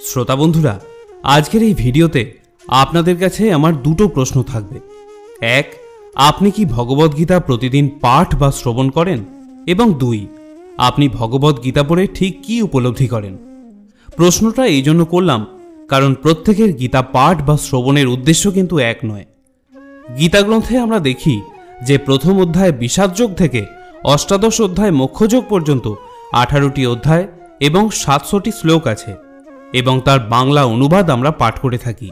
শ্রোতা বন্ধুরা, আজকের এই ভিডিওতে আপনাদের কাছে আমার দুটো প্রশ্ন থাকবে। এক, আপনি কি ভগবদ্গীতা প্রতিদিন পাঠ বা শ্রবণ করেন? এবং দুই, আপনি ভগবদ্গীতা পড়ে ঠিক কি উপলব্ধি করেন? প্রশ্নটা এই জন্য করলাম কারণ প্রত্যেকের গীতা পাঠ বা শ্রবণের উদ্দেশ্য কিন্তু এক নয়। গীতা গ্রন্থে আমরা দেখি যে প্রথম অধ্যায় বিষাদযোগ থেকে অষ্টাদশ অধ্যায় মোক্ষযোগ পর্যন্ত 18টি অধ্যায় এবং 700টি শ্লোক আছে এবং তার বাংলা অনুবাদ আমরা পাঠ করে থাকি।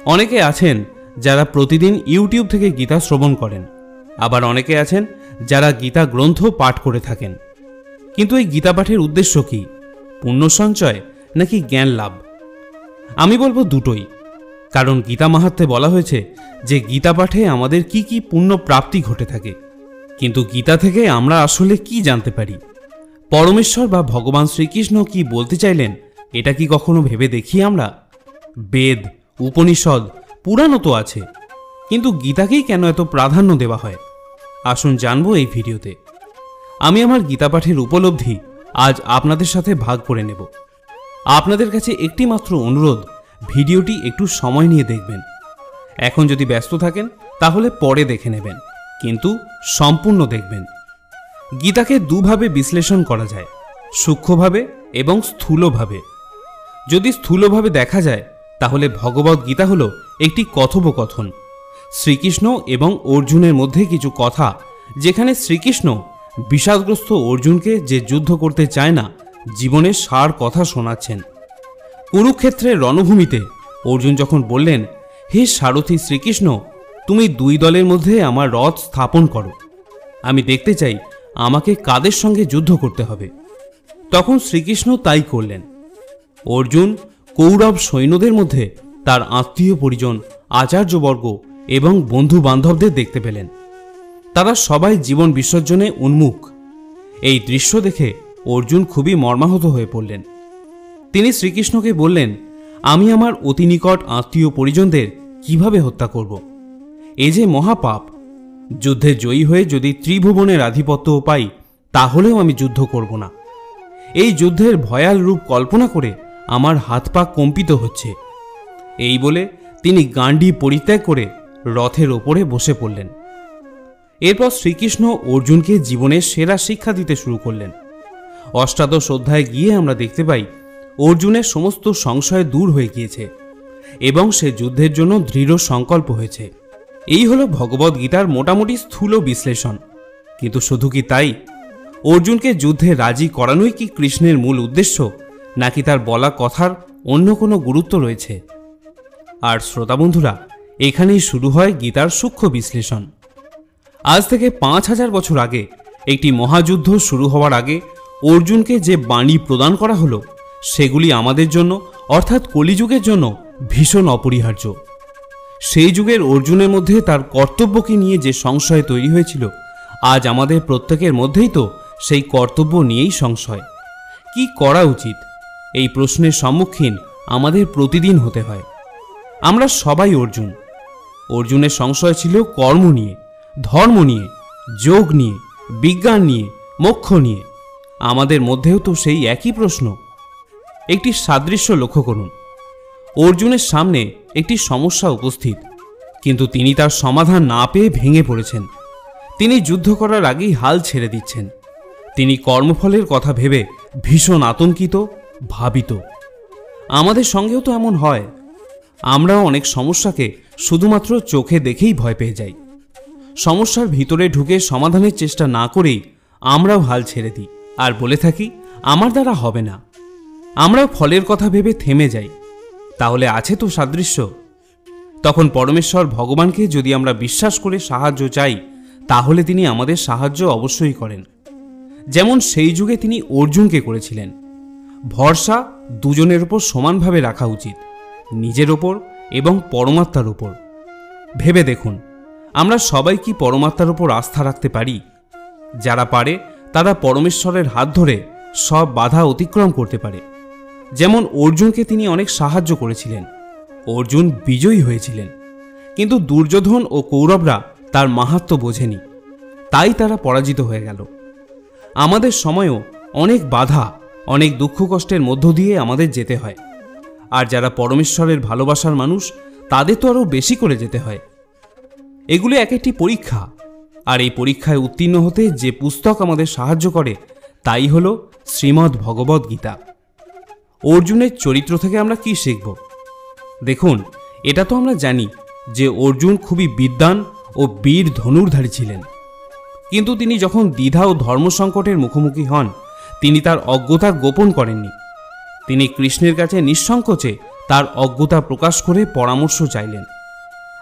অনেকে আছেন যারা প্রতিদিন ইউটিউব থেকে গীতা শ্রবণ করেন, আবার অনেকে আছেন যারা গীতা গ্রন্থ পাঠ করে থাকেন। কিন্তু এই গীতা পাঠের উদ্দেশ্য কি? পুণ্য সঞ্চয় নাকি জ্ঞান লাভ? আমি বলবো দুটোই। কারণ গীতা মাহাত্ম্যে বলা হয়েছে যে গীতা পাঠে আমাদের কি কি পুণ্য প্রাপ্তি ঘটে থাকে। কিন্তু গীতা থেকে আমরা আসলে কি জানতে পারি? পরমেশ্বর বা ভগবান শ্রীকৃষ্ণ কি বলতে চাইলেন এটা কি কখনো ভেবে দেখি আমরা? বেদ, উপনিষদ, পুরাণও তো আছে, কিন্তু গীতাকেই কেন এত প্রাধান্য দেওয়া হয়? আসুন জানবো এই ভিডিওতে। আমি আমার গীতা পাঠের উপলব্ধি আজ আপনাদের সাথে ভাগ করে নেব। আপনাদের কাছে একটি মাত্র অনুরোধ, ভিডিওটি একটু সময় নিয়ে দেখবেন। এখন যদি ব্যস্ত থাকেন তাহলে পরে দেখে নেবেন, কিন্তু সম্পূর্ণ দেখবেন। গীতাকে দুভাবে বিশ্লেষণ করা যায়, সূক্ষ্মভাবে এবং স্থূলভাবে। যদি স্থূলভাবে দেখা যায় তাহলে ভগবদ্গীতা হলো একটি কথোপকথন শ্রীকৃষ্ণ এবং অর্জুনের মধ্যে কিছু কথা, যেখানে শ্রীকৃষ্ণ বিষাদগ্রস্ত অর্জুনকে যে যুদ্ধ করতে চায় না জীবনের সার কথা শোনাচ্ছেন। কুরুক্ষেত্রের রণভূমিতে অর্জুন যখন বললেন, হে সারথী শ্রীকৃষ্ণ, তুমি দুই দলের মধ্যে আমার রথ স্থাপন করো, আমি দেখতে চাই আমাকে কাদের সঙ্গে যুদ্ধ করতে হবে। তখন শ্রীকৃষ্ণ তাই করলেন। অর্জুন কৌরব সৈন্যদের মধ্যে তার আত্মীয় পরিজন, আচার্যবর্গ এবং বন্ধু বান্ধবদের দেখতে পেলেন। তারা সবাই জীবন বিসর্জনে উন্মুখ। এই দৃশ্য দেখে অর্জুন খুবই মর্মাহত হয়ে পড়লেন। তিনি শ্রীকৃষ্ণকে বললেন, আমি আমার অতি নিকট আত্মীয় পরিজনদের কিভাবে হত্যা করব? এ যে মহাপাপ। যুদ্ধে জয়ী হয়ে যদি ত্রিভুবনের আধিপত্যও পাই তাহলেও আমি যুদ্ধ করব না। এই যুদ্ধের ভয়াল রূপ কল্পনা করে আমার হাত পা কম্পিত হচ্ছে। এই বলে তিনি গান্ডি পরিত্যাগ করে রথের ওপরে বসে পড়লেন। এরপর শ্রীকৃষ্ণ অর্জুনকে জীবনের সেরা শিক্ষা দিতে শুরু করলেন। অষ্টাদশ অধ্যায়ে গিয়ে আমরা দেখতে পাই অর্জুনের সমস্ত সংশয় দূর হয়ে গিয়েছে এবং সে যুদ্ধের জন্য দৃঢ় সংকল্প হয়েছে। এই হলো ভগবদ্গীতার মোটামুটি স্থূল বিশ্লেষণ। কিন্তু শুধু কি তাই? অর্জুনকে যুদ্ধে রাজি করানোই কি কৃষ্ণের মূল উদ্দেশ্য, নাকি তার বলা কথার অন্য কোনো গুরুত্ব রয়েছে? আর শ্রোতা বন্ধুরা, এখানেই শুরু হয় গীতার সূক্ষ্ম বিশ্লেষণ। আজ থেকে 5000 বছর আগে একটি মহাযুদ্ধ শুরু হওয়ার আগে অর্জুনকে যে বাণী প্রদান করা হলো সেগুলি আমাদের জন্য, অর্থাৎ কলিযুগের জন্য ভীষণ অপরিহার্য। সেই যুগের অর্জুনের মধ্যে তার কর্তব্যকে নিয়ে যে সংশয় তৈরি হয়েছিল, আজ আমাদের প্রত্যেকের মধ্যেই তো সেই কর্তব্য নিয়েই সংশয়। কি করা উচিত? এই প্রশ্নের সম্মুখীন আমাদের প্রতিদিন হতে হয়। আমরা সবাই অর্জুন। অর্জুনের সংশয় ছিল কর্ম নিয়ে, ধর্ম নিয়ে, যোগ নিয়ে, বিজ্ঞান নিয়ে, মোক্ষ নিয়ে। আমাদের মধ্যেও তো সেই একই প্রশ্ন। একটি সাদৃশ্য লক্ষ্য করুন। অর্জুনের সামনে একটি সমস্যা উপস্থিত, কিন্তু তিনি তার সমাধান না পেয়ে ভেঙে পড়েছেন। তিনি যুদ্ধ করার আগেই হাল ছেড়ে দিচ্ছেন। তিনি কর্মফলের কথা ভেবে ভীষণ আতঙ্কিত, ভাবিত। আমাদের সঙ্গেও তো এমন হয়। আমরাও অনেক সমস্যাকে শুধুমাত্র চোখে দেখেই ভয় পেয়ে যাই। সমস্যার ভিতরে ঢুকে সমাধানের চেষ্টা না করেই আমরাও হাল ছেড়ে দিই আর বলে থাকি, আমার দ্বারা হবে না। আমরাও ফলের কথা ভেবে থেমে যাই। তাহলে আছে তো সাদৃশ্য। তখন পরমেশ্বর ভগবানকে যদি আমরা বিশ্বাস করে সাহায্য চাই, তাহলে তিনি আমাদের সাহায্য অবশ্যই করেন। যেমন সেই যুগে তিনি অর্জুনকে করেছিলেন। ভরসা দুজনের উপর সমানভাবে রাখা উচিত, নিজের ওপর এবং পরমাত্মার উপর। ভেবে দেখুন, আমরা সবাই কি পরমাত্মার উপর আস্থা রাখতে পারি? যারা পারে তারা পরমেশ্বরের হাত ধরে সব বাধা অতিক্রম করতে পারে। যেমন অর্জুনকে তিনি অনেক সাহায্য করেছিলেন, অর্জুন বিজয়ী হয়েছিলেন, কিন্তু দুর্যোধন ও কৌরবরা তার মাহাত্ম্য বোঝেনি, তাই তারা পরাজিত হয়ে গেল। আমাদের সময়ও অনেক বাধা, অনেক দুঃখ কষ্টের মধ্য দিয়ে আমাদের যেতে হয়। আর যারা পরমেশ্বরের ভালোবাসার মানুষ তাদের তো আরও বেশি করে যেতে হয়। এগুলো এক একটি পরীক্ষা, আর এই পরীক্ষায় উত্তীর্ণ হতে যে পুস্তক আমাদের সাহায্য করে তাই হল শ্রীমদ্ ভগবদ্ গীতা। অর্জুনের চরিত্র থেকে আমরা কি শিখব? দেখুন, এটা তো আমরা জানি যে অর্জুন খুবই বিদ্বান ও বীর ধনুর্ধারী ছিলেন, কিন্তু তিনি যখন দ্বিধা ও ধর্ম সংকটের মুখোমুখি হন তিনি তার অজ্ঞতা গোপন করেননি। তিনি কৃষ্ণের কাছে নিঃসংকোচে তার অজ্ঞতা প্রকাশ করে পরামর্শ চাইলেন।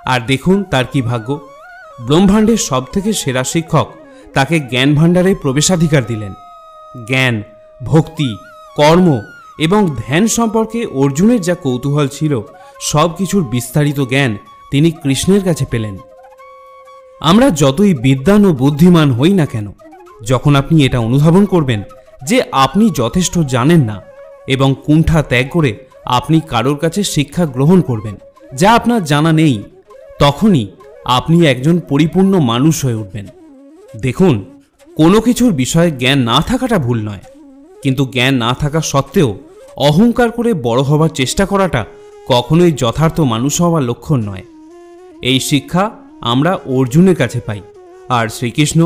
আর দেখুন তার কি ভাগ্য, ব্রহ্মাণ্ডের সবথেকে সেরা শিক্ষক তাকে জ্ঞান ভাণ্ডারে প্রবেশাধিকার দিলেন। জ্ঞান, ভক্তি, কর্ম এবং ধ্যান সম্পর্কে অর্জুনের যা কৌতূহল ছিল সব কিছুর বিস্তারিত জ্ঞান তিনি কৃষ্ণের কাছে পেলেন। আমরা যতই বিদ্বান ও বুদ্ধিমান হই না কেন, যখন আপনি এটা অনুধাবন করবেন যে আপনি যথেষ্ট জানেন না এবং কুণ্ঠা ত্যাগ করে আপনি কারোর কাছে শিক্ষা গ্রহণ করবেন যা আপনার জানা নেই, তখনই আপনি একজন পরিপূর্ণ মানুষ হয়ে উঠবেন। দেখুন, কোনো কিছুর বিষয়ে জ্ঞান না থাকাটা ভুল নয়, কিন্তু জ্ঞান না থাকা সত্ত্বেও অহংকার করে বড় হবার চেষ্টা করাটা কখনোই যথার্থ মানুষ হওয়ার লক্ষণ নয়। এই শিক্ষা আমরা অর্জুনের কাছে পাই। আর শ্রীকৃষ্ণ,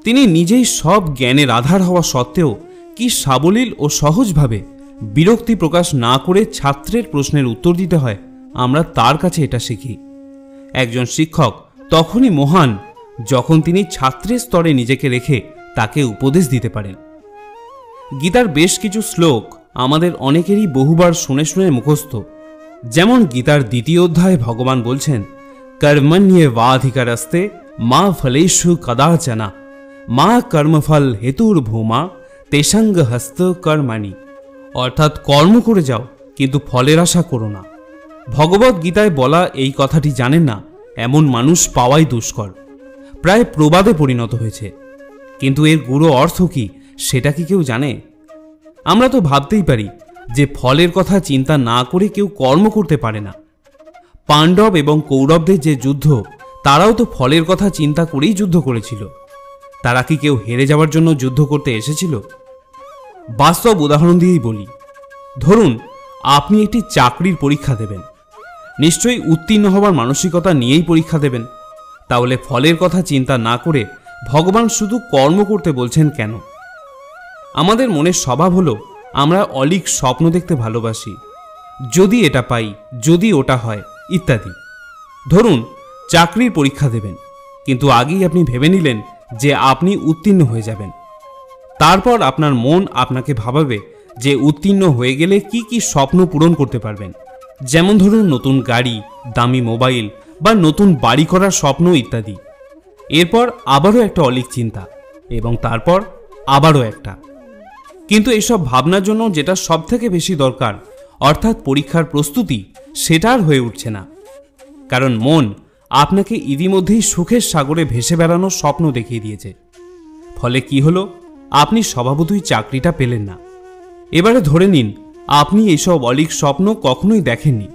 তিনি নিজেই সব জ্ঞানের আধার হওয়া সত্ত্বেও কি সাবলীল ও সহজভাবে বিরক্তি প্রকাশ না করে ছাত্রের প্রশ্নের উত্তর দিতে হয়, আমরা তার কাছে এটা শিখি। একজন শিক্ষক তখনই মহান যখন তিনি ছাত্রের স্তরে নিজেকে রেখে তাকে উপদেশ দিতে পারেন। গীতার বেশ কিছু শ্লোক আমাদের অনেকেরই বহুবার শুনে শুনে মুখস্থ। যেমন গীতার 2য় অধ্যায়ে ভগবান বলছেন, কর্মণ্যেবাধিকারস্তে মা ফলেষু কদাচনা মা কর্মফল হেতুর্ভূমা তেসঙ্গ হস্ত কর্মাণি। অর্থাৎ কর্ম করে যাও, কিন্তু ফলের আশা করো না। ভগবদ্ গীতায় বলা এই কথাটি জানেন না এমন মানুষ পাওয়াই দুষ্কর, প্রায় প্রবাদে পরিণত হয়েছে। কিন্তু এর গূঢ় অর্থ কি সেটা কি কেউ জানে? আমরা তো ভাবতেই পারি যে ফলের কথা চিন্তা না করে কেউ কর্ম করতে পারে না। পাণ্ডব এবং কৌরবদের যে যুদ্ধ, তারাও তো ফলের কথা চিন্তা করেই যুদ্ধ করেছিল। তারা কি কেউ হেরে যাওয়ার জন্য যুদ্ধ করতে এসেছিল? বাস্তব উদাহরণ দিয়েই বলি, ধরুন আপনি একটি চাকরির পরীক্ষা দেবেন। নিশ্চয়ই উত্তীর্ণ হবার মানসিকতা নিয়েই পরীক্ষা দেবেন। তাহলে ফলের কথা চিন্তা না করে ভগবান শুধু কর্ম করতে বলছেন কেন? আমাদের মনের স্বভাব হলো আমরা অলীক স্বপ্ন দেখতে ভালোবাসি, যদি এটা পাই, যদি ওটা হয় ইত্যাদি। ধরুন চাকরির পরীক্ষা দেবেন, কিন্তু আগেই আপনি ভেবে নিলেন যে আপনি উত্তীর্ণ হয়ে যাবেন। তারপর আপনার মন আপনাকে ভাবাবে যে উত্তীর্ণ হয়ে গেলে কি কি স্বপ্ন পূরণ করতে পারবেন। যেমন ধরুন নতুন গাড়ি, দামি মোবাইল বা নতুন বাড়ি করার স্বপ্ন ইত্যাদি। এরপর আবারও একটা অলীক চিন্তা, এবং তারপর আবারও একটা। কিন্তু এসব ভাবনার জন্য যেটা সব থেকে বেশি দরকার, অর্থাৎ পরীক্ষার প্রস্তুতি, সেটা আর হয়ে উঠছে না। কারণ মন আপনাকে ইতিমধ্যেই সুখের সাগরে ভেসে বেড়ানোর স্বপ্ন দেখিয়ে দিয়েছে। ফলে কি হলো, আপনি স্বভাবতই চাকরিটা পেলেন না। এবারে ধরে নিন আপনি এইসব অলীক স্বপ্ন কখনোই দেখেননি,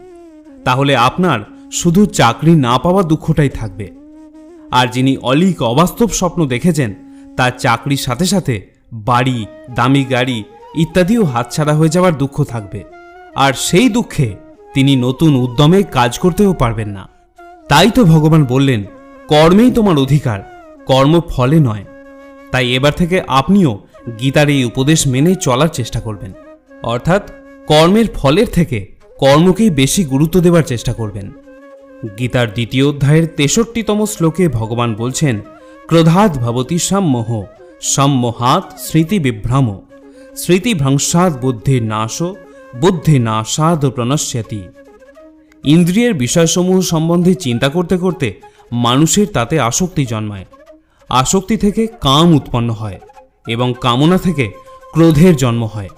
তাহলে আপনার শুধু চাকরি না পাওয়া দুঃখটাই থাকবে। আর যিনি অলীক অবাস্তব স্বপ্ন দেখেছেন তার চাকরির সাথে সাথে বাড়ি, দামি গাড়ি ইত্যাদিও হাতছাড়া হয়ে যাওয়ার দুঃখ থাকবে। আর সেই দুঃখে তিনি নতুন উদ্যমে কাজ করতেও পারবেন না। তাই তো ভগবান বললেন, কর্মেই তোমার অধিকার, কর্ম ফলে নয়। তাই এবার থেকে আপনিও গীতার এই উপদেশ মেনে চলার চেষ্টা করবেন। অর্থাৎ কর্মের ফলের থেকে কর্মকেই বেশি গুরুত্ব দেওয়ার চেষ্টা করবেন। গীতার 2য় অধ্যায়ের 63তম শ্লোকে ভগবান বলছেন, ক্রোধাৎ ভবতি সম্মোহ সম্মোহাৎ স্মৃতি বিভ্রম স্মৃতিভ্রংশাৎ বুদ্ধির নাশ বুদ্ধি নাশাদ প্রণশ্যতি। ইন্দ্রিয়ের বিষয়সমূহ সম্বন্ধে চিন্তা করতে করতে মানুষের তাতে আসক্তি জন্মায়। আসক্তি থেকে কাম উৎপন্ন হয় এবং কামনা থেকে ক্রোধের জন্ম হয়।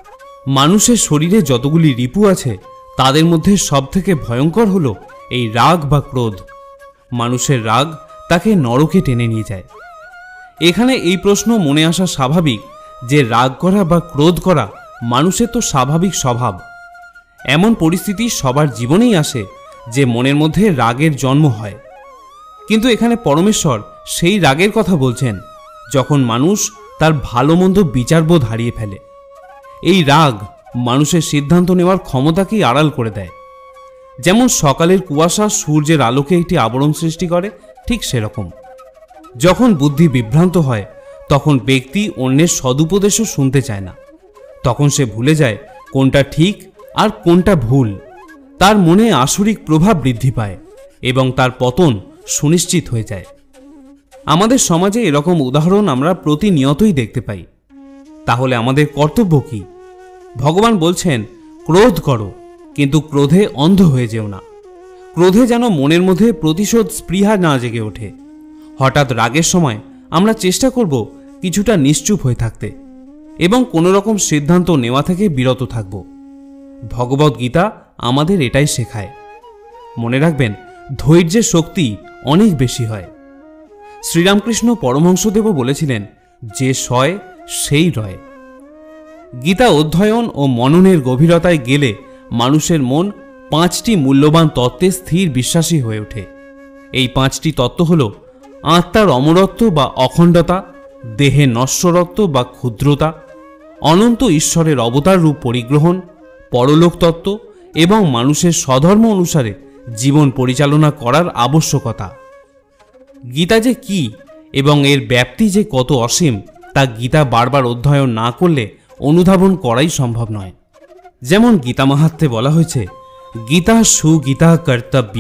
মানুষের শরীরে যতগুলি রিপু আছে তাদের মধ্যে সবথেকে ভয়ঙ্কর হলো এই রাগ বা ক্রোধ। মানুষের রাগ তাকে নরকে টেনে নিয়ে যায়। এখানে এই প্রশ্ন মনে আসা স্বাভাবিক যে রাগ করা বা ক্রোধ করা মানুষের তো স্বাভাবিক স্বভাব। এমন পরিস্থিতি সবার জীবনেই আসে যে মনের মধ্যে রাগের জন্ম হয়। কিন্তু এখানে পরমেশ্বর সেই রাগের কথা বলছেন যখন মানুষ তার ভালো মন্দ বিচারবোধ হারিয়ে ফেলে। এই রাগ মানুষের সিদ্ধান্ত নেওয়ার ক্ষমতাকেই আড়াল করে দেয়। যেমন সকালের কুয়াশা সূর্যের আলোকে একটি আবরণ সৃষ্টি করে, ঠিক সেরকম যখন বুদ্ধি বিভ্রান্ত হয় তখন ব্যক্তি অন্যের সদুপদেশও শুনতে চায় না। তখন সে ভুলে যায় কোনটা ঠিক আর কোনটা ভুল। তার মনে আসরিক প্রভাব বৃদ্ধি পায় এবং তার পতন সুনিশ্চিত হয়ে যায়। আমাদের সমাজে এরকম উদাহরণ আমরা প্রতিনিয়তই দেখতে পাই। তাহলে আমাদের কর্তব্য কি? ভগবান বলছেন, ক্রোধ করো, কিন্তু ক্রোধে অন্ধ হয়ে যেও না। ক্রোধে যেন মনের মধ্যে প্রতিশোধ স্পৃহা না জেগে ওঠে। হঠাৎ রাগের সময় আমরা চেষ্টা করব কিছুটা নিশ্চুপ হয়ে থাকতে এবং কোনো রকম সিদ্ধান্ত নেওয়া থেকে বিরত থাকব। ভগবদ্গীতা আমাদের এটাই শেখায়। মনে রাখবেন, ধৈর্যের শক্তি অনেক বেশি হয়। শ্রীরামকৃষ্ণ পরমহংসদেবও বলেছিলেন, যে সয় সেই রয়। গীতা অধ্যয়ন ও মননের গভীরতায় গেলে মানুষের মন 5টি মূল্যবান তত্ত্বে স্থির বিশ্বাসী হয়ে ওঠে। এই 5টি তত্ত্ব হল আত্মার অমরত্ব বা অখণ্ডতা, দেহে নশ্বরত্ব বা ক্ষুদ্রতা, অনন্ত ঈশ্বরের অবতার রূপ পরিগ্রহণ, পরলোক তত্ত্ব এবং মানুষের স্বধর্ম অনুসারে জীবন পরিচালনা করার আবশ্যকতা। গীতা যে কি এবং এর ব্যাপ্তি যে কত অসীম তা গীতা বারবার অধ্যয়ন না করলে অনুধাবন করাই সম্ভব নয়। যেমন গীতা মাহাত্ম্যে বলা হয়েছে, গীতা সুগীতা কর্তব্য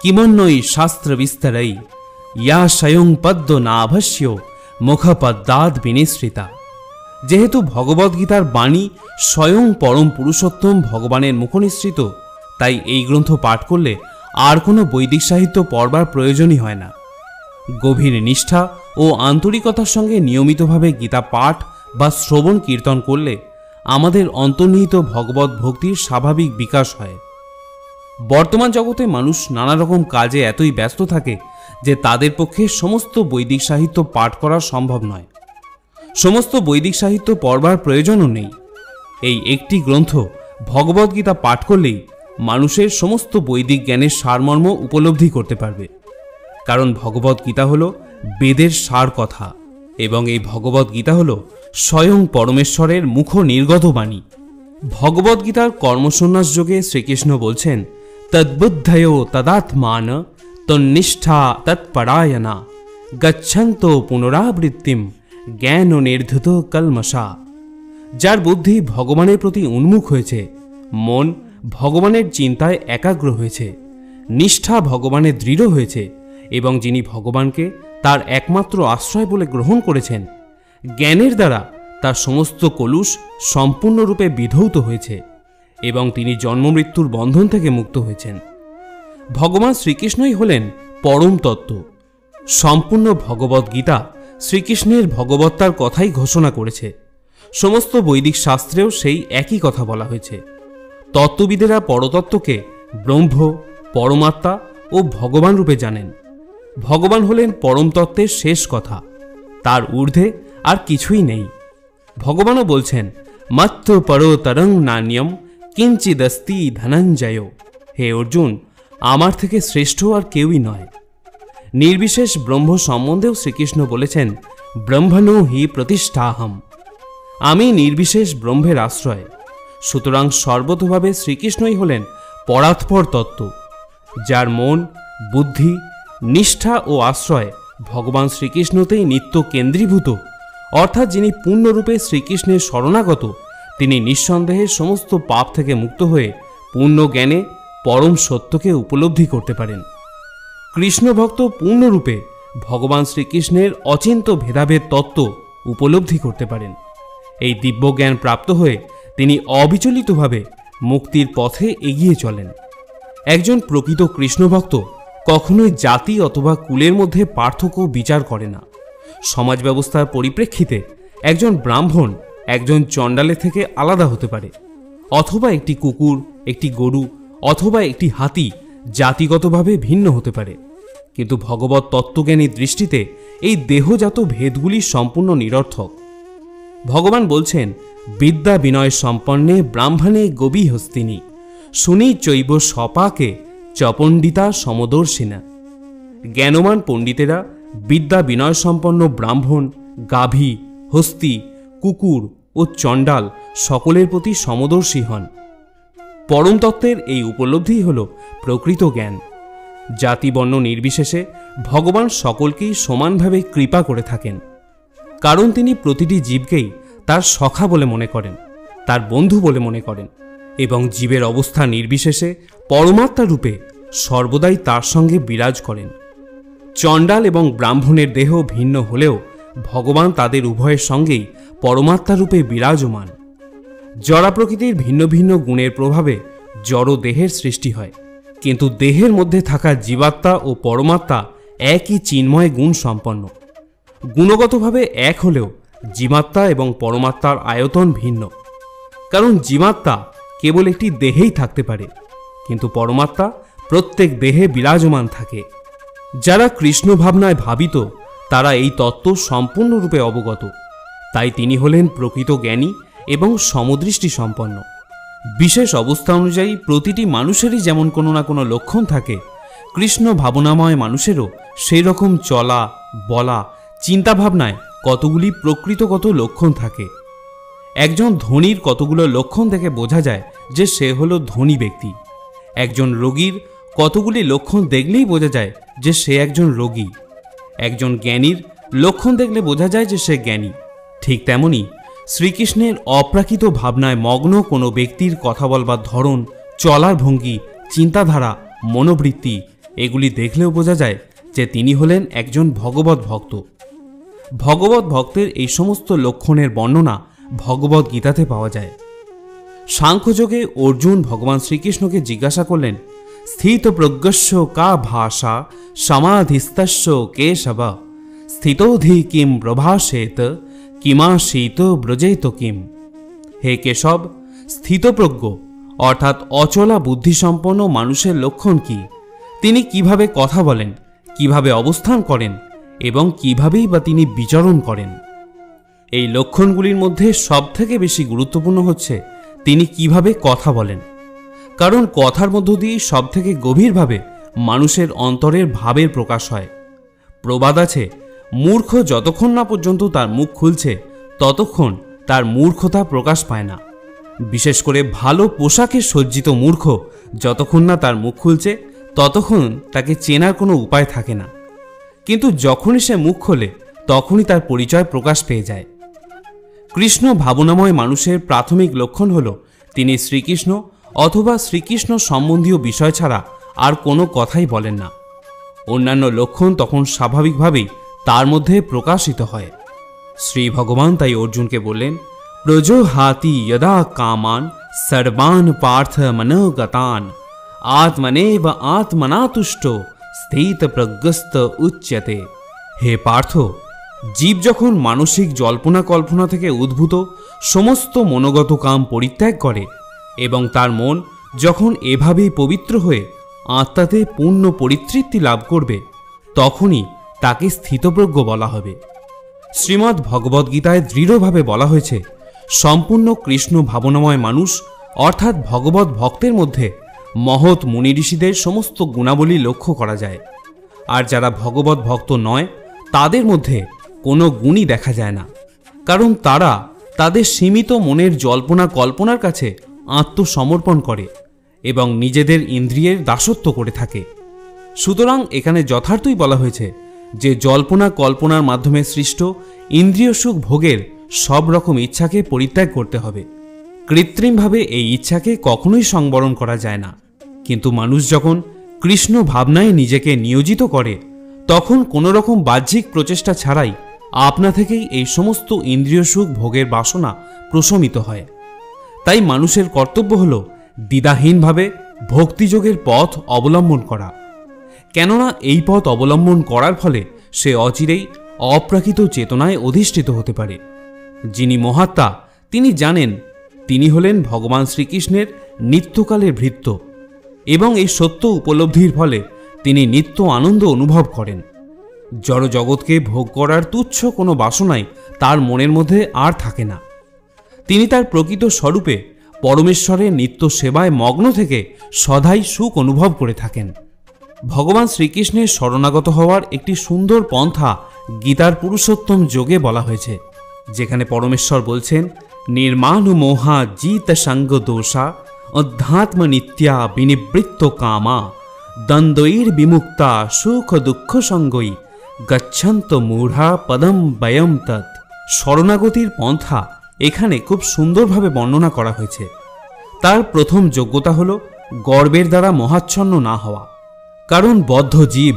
কিমন্নই শাস্ত্র বিস্তরই ইয়া স্বয়ং পদ্ম নাভস্য মুখপদ্মাদ বিনিসৃতা। যেহেতু ভগবদ্গীতার বাণী স্বয়ং পরম পুরুষোত্তম ভগবানের মুখনিসৃত, তাই এই গ্রন্থ পাঠ করলে আর কোনো বৈদিক সাহিত্য পড়বার প্রয়োজনই হয় না। গভীর নিষ্ঠা ও আন্তরিকতার সঙ্গে নিয়মিতভাবে গীতা পাঠ বা শ্রবণ কীর্তন করলে আমাদের অন্তর্নিহিত ভগবত ভক্তির স্বাভাবিক বিকাশ হয়। বর্তমান জগতে মানুষ নানা রকম কাজে এতই ব্যস্ত থাকে যে তাদের পক্ষে সমস্ত বৈদিক সাহিত্য পাঠ করা সম্ভব নয়। সমস্ত বৈদিক সাহিত্য পড়বার প্রয়োজনও নেই। এই একটি গ্রন্থ ভগবদ্গীতা পাঠ করলেই মানুষের সমস্ত বৈদিক জ্ঞানের সারমর্ম উপলব্ধি করতে পারবে। কারণ ভগবদ্গীতা হল বেদের সার কথা এবং এই ভগবদ্গীতা হল স্বয়ং পরমেশ্বরের মুখ নির্গত বাণী। ভগবদ্গীতার কর্মসন্ন্যাস যোগে শ্রীকৃষ্ণ বলছেন, তদ্বুদ্ধয়ো তদাত্মান তন্নিষ্ঠা তৎপরায়ণা গচ্ছন্তো পুনরাবৃত্তিম জ্ঞান নির্ধুত কলমশা। যার বুদ্ধি ভগবানের প্রতি উন্মুখ হয়েছে, মন ভগবানের চিন্তায় একাগ্র হয়েছে, নিষ্ঠা ভগবানের দৃঢ় হয়েছে এবং যিনি ভগবানকে তার একমাত্র আশ্রয় বলে গ্রহণ করেছেন, জ্ঞানের দ্বারা তার সমস্ত কলুষ সম্পূর্ণরূপে বিধৌত হয়েছে এবং তিনি জন্মমৃত্যুর বন্ধন থেকে মুক্ত হয়েছেন। ভগবান শ্রীকৃষ্ণই হলেন পরম তত্ত্ব। সম্পূর্ণ ভগবদ্গীতা শ্রীকৃষ্ণের ভগবত্তার কথাই ঘোষণা করেছে। সমস্ত বৈদিক শাস্ত্রেও সেই একই কথা বলা হয়েছে। তত্ত্ববিদেরা পরতত্ত্বকে ব্রহ্ম, পরমাত্মা ও ভগবান রূপে জানেন। ভগবান হলেন পরম তত্ত্বের শেষ কথা, তার ঊর্ধ্বে আর কিছুই নেই। ভগবানও বলছেন, মত্ত পরতরং নান্যম কিঞ্চিদস্তি ধনঞ্জয়। হে অর্জুন, আমার থেকে শ্রেষ্ঠ আর কেউই নয়। নির্বিশেষ ব্রহ্ম সম্বন্ধেও শ্রীকৃষ্ণ বলেছেন, ব্রহ্মণো হি প্রতিষ্ঠাহম। আমি নির্বিশেষ ব্রহ্মের আশ্রয়। সুতরাং সর্বতোভাবে শ্রীকৃষ্ণই হলেন পরাৎপর তত্ত্ব, যার মন, বুদ্ধি, নিষ্ঠা ও আশ্রয় ভগবান শ্রীকৃষ্ণতেই নিত্য কেন্দ্রীভূত। অর্থাৎ যিনি পূর্ণরূপে শ্রীকৃষ্ণের শরণাগত, তিনি নিঃসন্দেহে সমস্ত পাপ থেকে মুক্ত হয়ে পূর্ণ জ্ঞানে পরম সত্যকে উপলব্ধি করতে পারেন। কৃষ্ণভক্ত পূর্ণরূপে ভগবান শ্রীকৃষ্ণের অচিন্ত ভেদাভেদ তত্ত্ব উপলব্ধি করতে পারেন। এই দিব্যজ্ঞান প্রাপ্ত হয়ে তিনি অবিচলিতভাবে মুক্তির পথে এগিয়ে চলেন। একজন প্রকৃত কৃষ্ণভক্ত কখনোই জাতি অথবা কুলের মধ্যে পার্থক্য বিচার করে না। সমাজ ব্যবস্থার পরিপ্রেক্ষিতে একজন ব্রাহ্মণ একজন চণ্ডালের থেকে আলাদা হতে পারে, অথবা একটি কুকুর, একটি গরু অথবা একটি হাতি জাতিগতভাবে ভিন্ন হতে পারে। কিন্তু ভগবত তত্ত্বজ্ঞানীর দৃষ্টিতে এই দেহজাত ভেদগুলি সম্পূর্ণ নিরর্থক। ভগবান বলছেন, বিদ্যা বিনয় সম্পন্নে ব্রাহ্মণে গবি হস্তিনী শুনি চৈব সপাকে চপণ্ডিতা সমদর্শিনা। জ্ঞানমান পণ্ডিতেরা বিদ্যা বিনয় সম্পন্ন ব্রাহ্মণ, গাভী, হস্তি, কুকুর ও চণ্ডাল সকলের প্রতি সমদর্শী হন। পরম তত্ত্বের এই উপলব্ধিই হল প্রকৃত জ্ঞান। জাতিবর্ণ নির্বিশেষে ভগবান সকলকেই সমানভাবে কৃপা করে থাকেন, কারণ তিনি প্রতিটি জীবকেই তার সখা বলে মনে করেন, তার বন্ধু বলে মনে করেন এবং জীবের অবস্থা নির্বিশেষে পরমাত্মা রূপে সর্বদাই তার সঙ্গে বিরাজ করেন। চণ্ডাল এবং ব্রাহ্মণের দেহ ভিন্ন হলেও ভগবান তাদের উভয়ের সঙ্গেই পরমাত্মা রূপে বিরাজমান। জড়া প্রকৃতির ভিন্ন ভিন্ন গুণের প্রভাবে জড় দেহের সৃষ্টি হয়, কিন্তু দেহের মধ্যে থাকা জীবাত্মা ও পরমাত্মা একই চিন্ময় গুণ সম্পন্ন। গুণগতভাবে এক হলেও জীবাত্মা এবং পরমাত্মার আয়তন ভিন্ন, কারণ জীবাত্মা কেবল একটি দেহেই থাকতে পারে, কিন্তু পরমাত্মা প্রত্যেক দেহে বিরাজমান থাকে। যারা কৃষ্ণ ভাবনায় ভাবিত তারা এই তত্ত্ব সম্পূর্ণরূপে অবগত, তাই তিনি হলেন প্রকৃত জ্ঞানী এবং সমদৃষ্টি সম্পন্ন। বিশেষ অবস্থা অনুযায়ী প্রতিটি মানুষেরই যেমন কোনো না কোনো লক্ষণ থাকে, কৃষ্ণ ভাবনাময় মানুষেরও সেই রকম চলা, বলা, চিন্তাভাবনায় কতগুলি প্রকৃতগত লক্ষণ থাকে। একজন ধনীর কতগুলো লক্ষণ দেখে বোঝা যায় যে সে হলো ধনী ব্যক্তি। একজন রোগীর কতগুলি লক্ষণ দেখলেই বোঝা যায় যে সে একজন রোগী। একজন জ্ঞানীর লক্ষণ দেখলে বোঝা যায় যে সে জ্ঞানী। ঠিক তেমনি শ্রীকৃষ্ণের অপ্রাকৃত ভাবনায় মগ্ন কোনো ব্যক্তির কথা বলবার ধরন, চলার ভঙ্গি, চিন্তাধারা, মনোবৃত্তি এগুলি দেখলেও বোঝা যায় যে তিনি হলেন একজন ভগবত ভক্ত। ভগবত ভক্তের এই সমস্ত লক্ষণের বর্ণনা ভগবদ্ গীতাতে পাওয়া যায়। সাংখ্যযোগে অর্জুন ভগবান শ্রীকৃষ্ণকে জিজ্ঞাসা করলেন, স্থিত প্রজ্ঞস্য কা ভাষা সমাধিস্তস্য কেশব স্থিতোধি কিম প্রভাষেত কিমাশীত ব্রজেত কিম। হে কেশব, স্থিতপ্রজ্ঞ অর্থাৎ অচলা বুদ্ধিসম্পন্ন মানুষের লক্ষণ কি? তিনি কিভাবে কথা বলেন, কিভাবে অবস্থান করেন এবং কিভাবেই বা তিনি বিচরণ করেন? এই লক্ষণগুলির মধ্যে সবথেকে বেশি গুরুত্বপূর্ণ হচ্ছে তিনি কিভাবে কথা বলেন, কারণ কথার মধ্য দিয়ে সবথেকে গভীরভাবে মানুষের অন্তরের ভাবের প্রকাশ হয়। প্রবাদ আছে, মূর্খ যতক্ষণ না পর্যন্ত তার মুখ খুলছে ততক্ষণ তার মূর্খতা প্রকাশ পায় না। বিশেষ করে ভালো পোশাকে সজ্জিত মূর্খ যতক্ষণ না তার মুখ খুলছে ততক্ষণ তাকে চেনার কোনো উপায় থাকে না, কিন্তু যখনই সে মুখ খোলে তখনই তার পরিচয় প্রকাশ পেয়ে যায়। কৃষ্ণ ভাবনাময় মানুষের প্রাথমিক লক্ষণ হল তিনি শ্রীকৃষ্ণ অথবা শ্রীকৃষ্ণ সম্বন্ধীয় বিষয় ছাড়া আর কোনো কথাই বলেন না। অন্যান্য লক্ষণ তখন স্বাভাবিকভাবেই তার মধ্যে প্রকাশিত হয়। শ্রী ভগবান তাই অর্জুনকে বললেন, প্রজোহাতি যদা কামান সর্বান পার্থ মনোগতান আত্মনেব আত্মনা তুষ্ট স্থিত প্রজ্ঞস্ত উচ্যতে। হে পার্থ, জীব যখন মানসিক জল্পনা কল্পনা থেকে উদ্ভূত সমস্ত মনোগত কাম পরিত্যাগ করে এবং তার মন যখন এভাবেই পবিত্র হয়ে আত্মাতে পূর্ণ পরিতৃপ্তি লাভ করবে, তখনই তাকে স্থিতপ্রজ্ঞ বলা হবে। শ্রীমদ্ ভগবদ্গীতায় দৃঢ়ভাবে বলা হয়েছে, সম্পূর্ণ কৃষ্ণ ভাবনাময় মানুষ অর্থাৎ ভগবত ভক্তের মধ্যে মহৎ মুনি ঋষিদের সমস্ত গুণাবলী লক্ষ্য করা যায়, আর যারা ভগবত ভক্ত নয় তাদের মধ্যে কোনো গুণই দেখা যায় না, কারণ তারা তাদের সীমিত মনের জল্পনা কল্পনার কাছে আত্মসমর্পণ করে এবং নিজেদের ইন্দ্রিয়ের দাসত্ব করে থাকে। সুতরাং এখানে যথার্থই বলা হয়েছে যে জল্পনা কল্পনার মাধ্যমে সৃষ্ট ইন্দ্রিয় সুখ ভোগের সব রকম ইচ্ছাকে পরিত্যাগ করতে হবে। কৃত্রিমভাবে এই ইচ্ছাকে কখনোই সংবরণ করা যায় না, কিন্তু মানুষ যখন কৃষ্ণ ভাবনায় নিজেকে নিয়োজিত করে তখন কোনো রকম বাহ্যিক প্রচেষ্টা ছাড়াই আপনা থেকেই এই সমস্ত ইন্দ্রিয় সুখ ভোগের বাসনা প্রশমিত হয়। তাই মানুষের কর্তব্য হল দ্বিধাহীনভাবে ভক্তিযোগের পথ অবলম্বন করা, কেননা এই পথ অবলম্বন করার ফলে সে অচিরেই অপ্রাকৃত চেতনায় অধিষ্ঠিত হতে পারে। যিনি মহাত্মা তিনি জানেন তিনি হলেন ভগবান শ্রীকৃষ্ণের নিত্যকালের ভৃত্য এবং এই সত্য উপলব্ধির ফলে তিনি নিত্য আনন্দ অনুভব করেন। জড় জগৎকে ভোগ করার তুচ্ছ কোনো বাসনাই তার মনের মধ্যে আর থাকে না। তিনি তার প্রকৃত স্বরূপে পরমেশ্বরের নিত্য সেবায় মগ্ন থেকে সদাই সুখ অনুভব করে থাকেন। ভগবান শ্রীকৃষ্ণের শরণাগত হওয়ার একটি সুন্দর পন্থা গীতার পুরুষোত্তম যোগে বলা হয়েছে, যেখানে পরমেশ্বর বলছেন, निर्माण मोहा जीत संग दोषा अध्यात्म नित्या विनिवृत्त कामा দ্বন্দ্বৈর বিমুক্তা সুখ দুঃখ সঙ্গই গচ্ছন্ত মূঢ়া পদম বয়ম তৎ। শরণাগতির পন্থা এখানে খুব সুন্দরভাবে বর্ণনা করা হয়েছে। তার প্রথম যোগ্যতা হল গর্বের দ্বারা মহাচ্ছন্ন না হওয়া, কারণ বদ্ধ জীব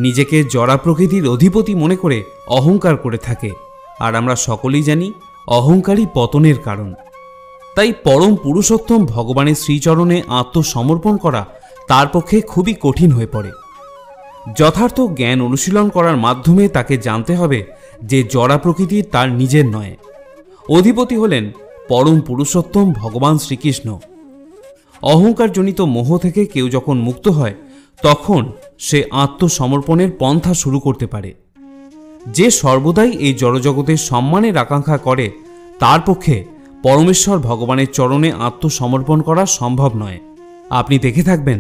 নিজেকে জড়া প্রকৃতির অধিপতি মনে করে অহংকার করে থাকে, আর আমরা সকলেই জানি অহংকারই পতনের কারণ। তাই পরম পুরুষোত্তম ভগবানের শ্রীচরণে আত্মসমর্পণ করা তার পক্ষে খুবই কঠিন হয়ে পড়ে। যথার্থ জ্ঞান অনুশীলন করার মাধ্যমে তাকে জানতে হবে যে জড়া প্রকৃতি তার নিজের নয়, অধিপতি হলেন পরম পুরুষোত্তম ভগবান শ্রীকৃষ্ণ। অহংকারজনিত মোহ থেকে কেউ যখন মুক্ত হয় তখন সে আত্মসমর্পণের পন্থা শুরু করতে পারে। যে সর্বদাই এই জড়জগতের সম্মানের আকাঙ্ক্ষা করে তার পক্ষে পরমেশ্বর ভগবানের চরণে আত্মসমর্পণ করা সম্ভব নয়। আপনি দেখে থাকবেন,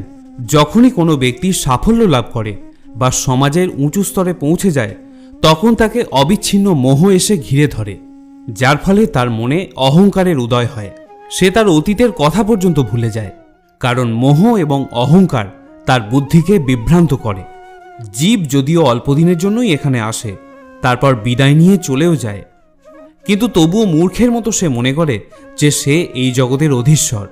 যখনই কোনো ব্যক্তি সাফল্য লাভ করে বা সমাজের উঁচু স্তরে পৌঁছে যায় তখন তাকে অবিচ্ছিন্ন মোহ এসে ঘিরে ধরে, যার ফলে তার মনে অহংকারের উদয় হয়। সে তার অতীতের কথা পর্যন্ত ভুলে যায়, কারণ মোহ এবং অহংকার তার বুদ্ধিকে বিভ্রান্ত করে। জীব যদিও অল্পদিনের জন্যই এখানে আসে, তারপর বিদায় নিয়ে চলেও যায়, কিন্তু তবুও মূর্খের মতো সে মনে করে যে সে এই জগতের অধীশ্বর।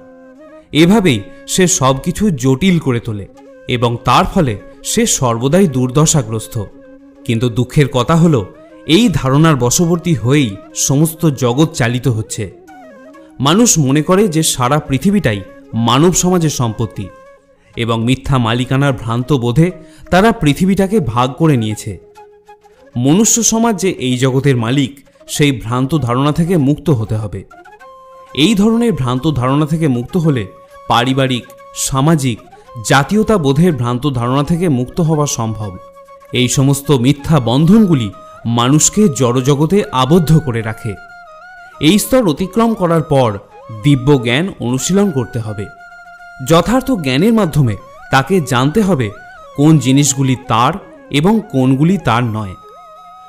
এভাবেই সে সব কিছু জটিল করে তোলে এবং তার ফলে সে সর্বদাই দুর্দশাগ্রস্ত। কিন্তু দুঃখের কথা হলো, এই ধারণার বশবর্তী হয়েই সমস্ত জগৎ চালিত হচ্ছে। মানুষ মনে করে যে সারা পৃথিবীটাই মানব সমাজের সম্পত্তি এবং মিথ্যা মালিকানার ভ্রান্ত বোধে তারা পৃথিবীটাকে ভাগ করে নিয়েছে। মনুষ্য সমাজ যে এই জগতের মালিক, সেই ভ্রান্ত ধারণা থেকে মুক্ত হতে হবে। এই ধরনের ভ্রান্ত ধারণা থেকে মুক্ত হলে পারিবারিক, সামাজিক, জাতীয়তা বোধের ভ্রান্ত ধারণা থেকে মুক্ত হওয়া সম্ভব। এই সমস্ত মিথ্যা বন্ধনগুলি মানুষকে জড়জগতে আবদ্ধ করে রাখে। এই স্তর অতিক্রম করার পর দিব্য জ্ঞান অনুশীলন করতে হবে। যথার্থ জ্ঞানের মাধ্যমে তাকে জানতে হবে কোন জিনিসগুলি তার এবং কোনগুলি তার নয়।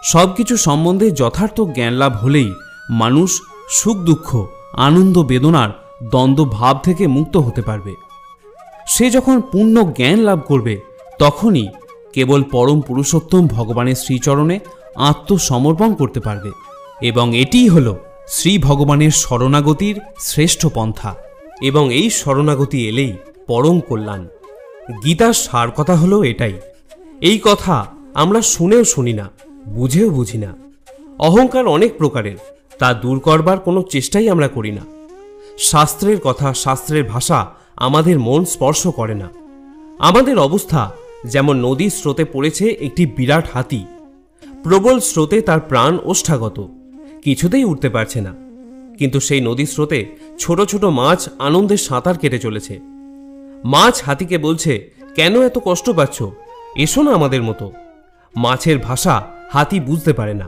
সব কিছু সম্বন্ধে যথার্থ জ্ঞান লাভ হলেই মানুষ সুখ দুঃখ, আনন্দ বেদনার দ্বন্দ্ব ভাব থেকে মুক্ত হতে পারবে। সে যখন পূর্ণ জ্ঞান লাভ করবে তখনই কেবল পরম পুরুষোত্তম ভগবানের শ্রীচরণে আত্মসমর্পণ করতে পারবে, এবং এটিই হল শ্রী ভগবানের শরণাগতির শ্রেষ্ঠ পন্থা। এবং এই শরণাগতি এলেই পরম কল্যাণ। গীতার সার কথা হলো এটাই। এই কথা আমরা শুনেও শুনি না, বুঝেও বুঝি না। অহংকার অনেক প্রকারের, তা দূর করবার কোনো চেষ্টাই আমরা করি না। শাস্ত্রের কথা, শাস্ত্রের ভাষা আমাদের মন স্পর্শ করে না। আমাদের অবস্থা যেমন নদীর স্রোতে পড়েছে একটি বিরাট হাতি, প্রবল স্রোতে তার প্রাণ ওষ্ঠাগত, কিছুতেই উঠতে পারছে না। কিন্তু সেই নদীর স্রোতে ছোট ছোট মাছ আনন্দে সাঁতার কেটে চলেছে। মাছ হাতিকে বলছে, কেন এত কষ্ট পাচ্ছ, এসো না আমাদের মতো। মাছের ভাষা হাতি বুঝতে পারে না,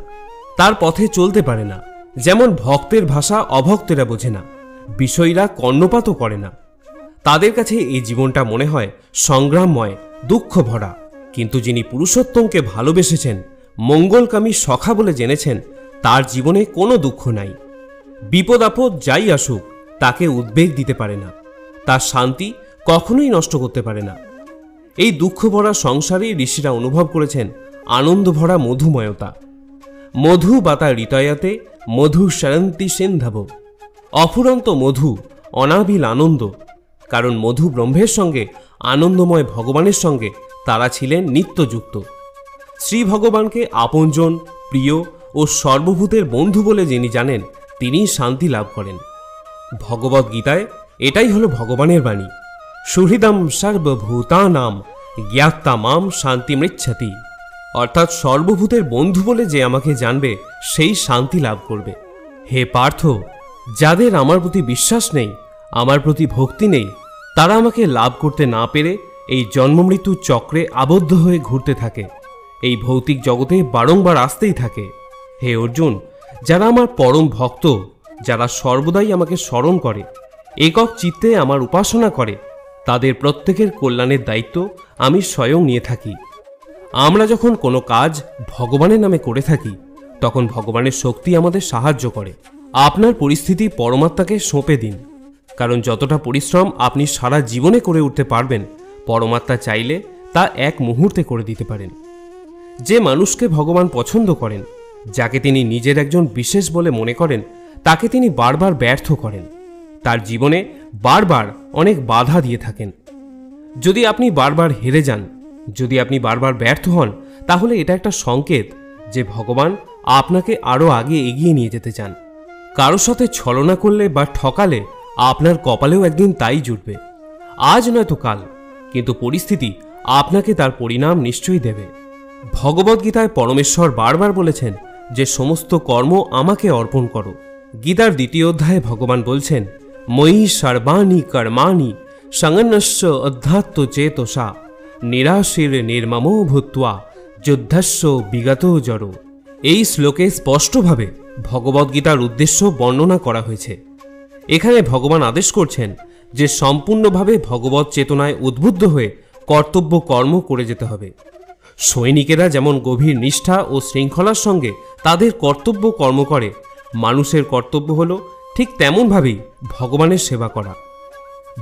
তার পথে চলতে পারে না। যেমন ভক্তের ভাষা অভক্তেরা বোঝে না, বিষয়ীরা কর্ণপাতও করে না। তাদের কাছে এই জীবনটা মনে হয় সংগ্রামময়, দুঃখ ভরা। কিন্তু যিনি পুরুষোত্তমকে ভালোবেসেছেন, মঙ্গলকামী সখা বলে জেনেছেন, তার জীবনে কোনো দুঃখ নাই। বিপদ আপদ যাই আসুক তাকে উদ্বেগ দিতে পারে না, তার শান্তি কখনোই নষ্ট করতে পারে না। এই দুঃখ ভরা সংসারে ঋষিরা অনুভব করেছেন আনন্দ ভরা মধুময়তা। মধু বাতা ঋতয়াতে মধু শরন্তি সিন্ধব। অফুরন্ত মধু, অনাবিল আনন্দ। কারণ মধু ব্রহ্মের সঙ্গে, আনন্দময় ভগবানের সঙ্গে তারা ছিলেন নিত্যযুক্ত। শ্রী ভগবানকে আপনজন, প্রিয় ও সর্বভূতের বন্ধু বলে যিনি জানেন, তিনিই শান্তি লাভ করেন। ভগবদ্ গীতায় এটাই হলো ভগবানের বাণী, সুহৃদম সর্বভূতানাম জ্ঞাত্তা মাম শান্তিমৃচ্ছতি। অর্থাৎ সর্বভূতের বন্ধু বলে যে আমাকে জানবে সেই শান্তি লাভ করবে। হে পার্থ, যাদের আমার প্রতি বিশ্বাস নেই, আমার প্রতি ভক্তি নেই, তারা আমাকে লাভ করতে না পেরে এই জন্মমৃত্যুর চক্রে আবদ্ধ হয়ে ঘুরতে থাকে, এই ভৌতিক জগতে বারংবার আসতেই থাকে। হে অর্জুন, যারা আমার পরম ভক্ত, যারা সর্বদাই আমাকে স্মরণ করে, একক চিত্তে আমার উপাসনা করে, তাদের প্রত্যেকের কল্যাণের দায়িত্ব আমি স্বয়ং নিয়ে থাকি। আমরা যখন কোনো কাজ ভগবানের নামে করে থাকি তখন ভগবানের শক্তি আমাদের সাহায্য করে, আপনার পরিস্থিতি পরমাত্মাকে সঁপে দিন, কারণ যতটা পরিশ্রম আপনি সারা জীবনে করে উঠতে পারবেন, পরমাত্মা চাইলে তা এক মুহূর্তে করে দিতে পারেন। যে মানুষকে ভগবান পছন্দ করেন, যাকে তিনি নিজের একজন বিশেষ বলে মনে করেন, তাকে তিনি বারবার ব্যর্থ করেন, তার জীবনে বারবার অনেক বাধা দিয়ে থাকেন। যদি আপনি বারবার হেরে যান, যদি আপনি বারবার ব্যর্থ হন, তাহলে এটা একটা সংকেত যে ভগবান আপনাকে আরও আগে এগিয়ে নিয়ে যেতে চান। কারোর সাথে ছলনা করলে বা ঠকালে আপনার কপালেও একদিন তাই জুটবে, আজ নয়তো কাল, কিন্তু পরিস্থিতি আপনাকে তার পরিণাম নিশ্চয়ই দেবে। ভগবদ্গীতায় পরমেশ্বর বারবার বলেছেন যে সমস্ত কর্ম আমাকে অর্পণ করো। গীতার 2য় অধ্যায়ে ভগবান বলছেন, ময়ি সর্বাণি কর্মাণি সঙ্গন্যস্য অধ্যাত্ম চেতসা নিরাশির নির্মমো ভূত্বা যুদ্ধস্য বিগত জড়ো। এই শ্লোকে স্পষ্টভাবে ভগবদ্গীতার উদ্দেশ্য বর্ণনা করা হয়েছে। এখানে ভগবান আদেশ করছেন যে সম্পূর্ণভাবে ভগবৎ চেতনায় উদ্বুদ্ধ হয়ে কর্তব্য কর্ম করে যেতে হবে। সৈনিকেরা যেমন গভীর নিষ্ঠা ও শৃঙ্খলার সঙ্গে তাদের কর্তব্য কর্ম করে, মানুষের কর্তব্য হলো ঠিক তেমনভাবেই ভগবানের সেবা করা।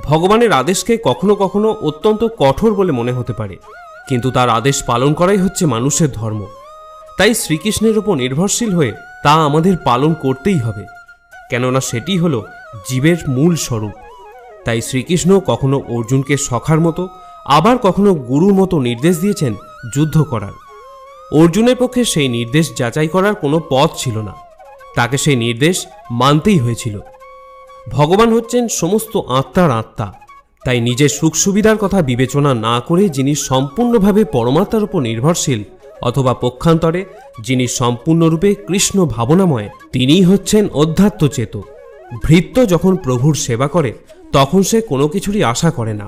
ভগবানের আদেশকে কখনো কখনো অত্যন্ত কঠোর বলে মনে হতে পারে, কিন্তু তার আদেশ পালন করাই হচ্ছে মানুষের ধর্ম। তাই শ্রীকৃষ্ণের উপর নির্ভরশীল হয়ে তা আমাদের পালন করতেই হবে, কেননা সেটি হলো জীবের মূল স্বরূপ। তাই শ্রীকৃষ্ণ কখনো অর্জুনকে সখার মতো, আবার কখনো গুরুর মতো নির্দেশ দিয়েছেন যুদ্ধ করার। অর্জুনের পক্ষে সেই নির্দেশ যাচাই করার কোনো পথ ছিল না, তাকে সেই নির্দেশ মানতেই হয়েছিল। ভগবান হচ্ছেন সমস্ত আত্মার আত্মা, তাই নিজের সুখ সুবিধার কথা বিবেচনা না করে যিনি সম্পূর্ণভাবে পরমাত্মার উপর নির্ভরশীল, অথবা পক্ষান্তরে যিনি সম্পূর্ণরূপে কৃষ্ণ ভাবনাময়, তিনিই হচ্ছেন অধ্যাত্ম চেত। ভৃত্য যখন প্রভুর সেবা করে তখন সে কোনো কিছুরই আশা করে না।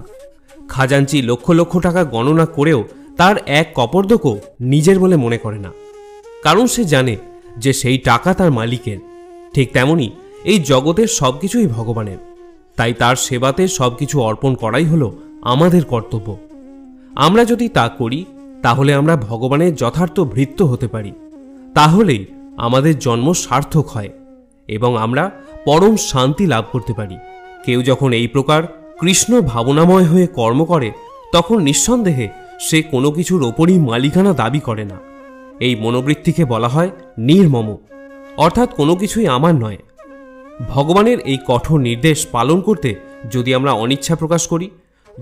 খাজাঞ্চি লক্ষ লক্ষ টাকা গণনা করেও তার এক কপর্দকও নিজের বলে মনে করে না, কারণ সে জানে যে সেই টাকা তার মালিকের। ঠিক তেমনি এই জগতের সবকিছুই ভগবানের, তাই তার সেবাতে সবকিছু অর্পণ করাই হলো আমাদের কর্তব্য। আমরা যদি তা করি তাহলে আমরা ভগবানের যথার্থ ভৃত্য হতে পারি, তাহলেই আমাদের জন্ম সার্থক হয় এবং আমরা পরম শান্তি লাভ করতে পারি। কেউ যখন এই প্রকার কৃষ্ণ ভাবনাময় হয়ে কর্ম করে, তখন নিঃসন্দেহে সে কোনো কিছুর ওপরই মালিকানা দাবি করে না। এই মনোবৃত্তিকে বলা হয় নির্মম, অর্থাৎ কোনো কিছুই আমার নয়। ভগবানের এই কঠোর নির্দেশ পালন করতে যদি আমরা অনিচ্ছা প্রকাশ করি,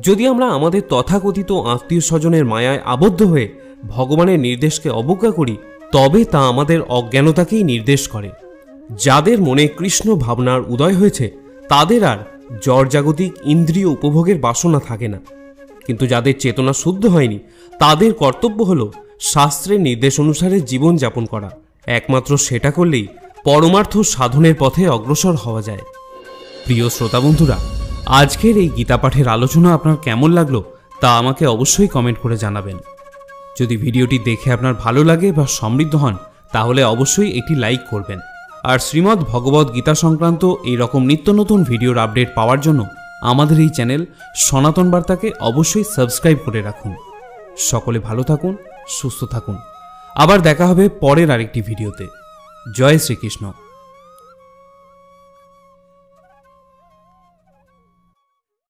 যদি আমরা আমাদের তথাকথিত আত্মীয় স্বজনের মায়ায় আবদ্ধ হয়ে ভগবানের নির্দেশকে অবজ্ঞা করি, তবে তা আমাদের অজ্ঞানতাকেই নির্দেশ করে। যাদের মনে কৃষ্ণ ভাবনার উদয় হয়েছে তাদের আর জড়জাগতিক ইন্দ্রিয় উপভোগের বাসনা থাকে না, কিন্তু যাদের চেতনা শুদ্ধ হয়নি তাদের কর্তব্য হলো শাস্ত্রের নির্দেশ অনুসারে জীবন যাপন করা। একমাত্র সেটা করলেই পরমার্থ সাধনের পথে অগ্রসর হওয়া যায়। প্রিয় শ্রোতা বন্ধুরা, আজকের এই গীতা পাঠের আলোচনা আপনার কেমন লাগলো তা আমাকে অবশ্যই কমেন্ট করে জানাবেন। যদি ভিডিওটি দেখে আপনার ভালো লাগে বা সমৃদ্ধ হন তাহলে অবশ্যই একটি লাইক করবেন। আর শ্রীমদ্ ভগবদ্ গীতা সংক্রান্ত এই রকম নিত্য নতুন ভিডিওর আপডেট পাওয়ার জন্য আমাদের এই চ্যানেল সনাতন বার্তাকে অবশ্যই সাবস্ক্রাইব করে রাখুন। সকলে ভালো থাকুন, সুস্থ থাকুন। আবার দেখা হবে পরের আরেকটি ভিডিওতে। জয় শ্রীকৃষ্ণ।